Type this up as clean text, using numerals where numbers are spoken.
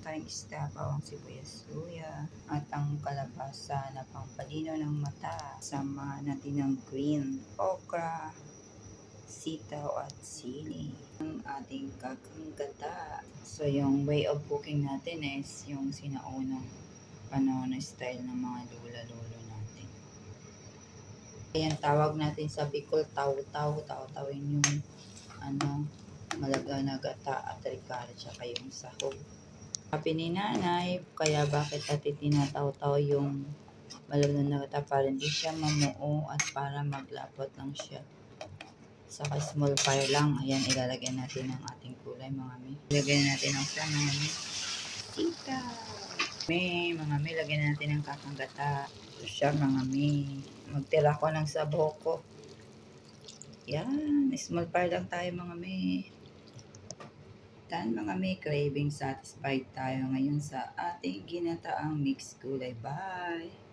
tayong isda, bawang sibuyas, luya, at ang kalabasa na pampalino ng mata. Sama natin ng green okra, sitaw at sili. Ang ating kakanggata. So yung way of cooking natin is yung sinaunang panahon na style ng mga lula-lolo natin. Ayan, tawag natin sa Bicol taw-taw. Taw-tawin yung malaga na gata at ricaro tsaka yung sahog. Sabi ni nanay, kaya bakit natin tinataw-taw yung malaga na gata para hindi siya mamuo at para maglapot lang siya. Saka small fire lang. Ayan, ilalagay natin ang ating kulay mga mi. Ilagay natin ang sa mga mi. Sitaw. Mga mi, lagyan natin ang kakanggata. Ito siya mga mi. Magtira ko ng sabaw ko. Yan, small fire lang tayo mga mi. Tan mga mi, craving satisfied tayo ngayon sa ating ginataang mixed gulay. Bye!